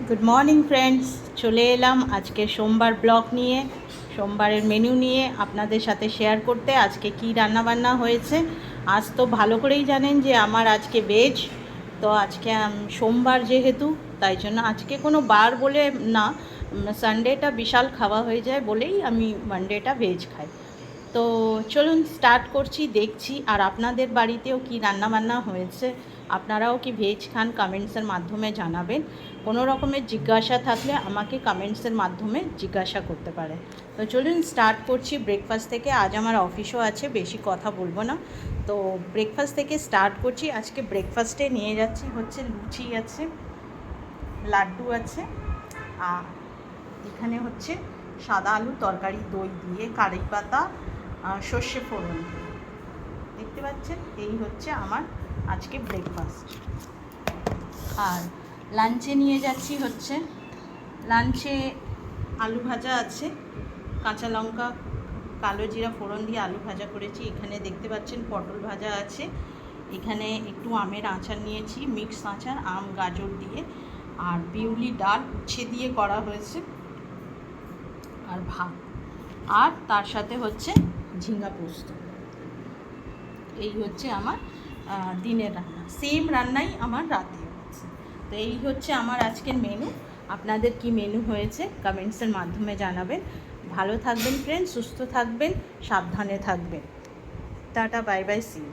Good morning friends, চলে এলাম আজকে সোমবার ব্লগ নিয়ে, সোমবারের মেনু নিয়ে আপনাদের সাথে শেয়ার করতে। আজকে কি রান্নাবান্না হয়েছে আজ তো ভালো করেই জানেন যে আমার আজকে ভেজ। তো আজকে সোমবার যেহেতু, তাই জন্য আজকে কোনো বার বলে না, সানডেটা বিশাল খাওয়া হয়ে যায় বলেই আমি মানডেটা ভেজ খাই। তো চলুন স্টার্ট করছি, দেখছি আর আপনাদের বাড়িতেও কি রান্নাবান্না হয়েছে, আপনারাও কি ভেজ খান, কমেন্টসের মাধ্যমে জানাবেন। কোনো রকমের জিজ্ঞাসা থাকলে আমাকে কমেন্টসের মাধ্যমে জিজ্ঞাসা করতে পারেন। তো চলুন স্টার্ট করছি ব্রেকফাস্ট থেকে। আজ আমার অফিসও আছে, বেশি কথা বলবো না। তো ব্রেকফাস্ট থেকে স্টার্ট করছি। আজকে ব্রেকফাস্টে নিয়ে যাচ্ছি হচ্ছে লুচি আছে, লাড্ডু আছে, আর এখানে হচ্ছে সাদা আলু তরকারি, দই দিয়ে, কারি পাতা, সর্ষে ফোড়ন। দেখতে পাচ্ছেন, এই হচ্ছে আমার আজকে ব্রেকফাস্ট। আর লাঞ্চে নিয়ে যাচ্ছি হচ্ছে, লাঞ্চে আলু ভাজা আছে, কাঁচা লঙ্কা কালো জিরা ফোড়ন দিয়ে আলু ভাজা করেছি। এখানে দেখতে পাচ্ছেন পটল ভাজা আছে, এখানে একটু আমের আচার নিয়েছি, মিক্স আচার, আম গাজর দিয়ে, আর বিউলি ডাল উচ্ছে দিয়ে করা হয়েছে, আর ভাত, আর তার সাথে হচ্ছে ঝিঙ্গা পোস্ত। এই হচ্ছে আমার দিনের রান্না, সেম রান্নাই আমার রাতেও আছে। তো এই হচ্ছে আমার আজকের মেনু। আপনাদের কি মেনু হয়েছে কমেন্টসের মাধ্যমে জানাবেন। ভালো থাকবেন ফ্রেন্ড, সুস্থ থাকবেন, সাবধানে থাকবেন। Tata, bye bye, see you.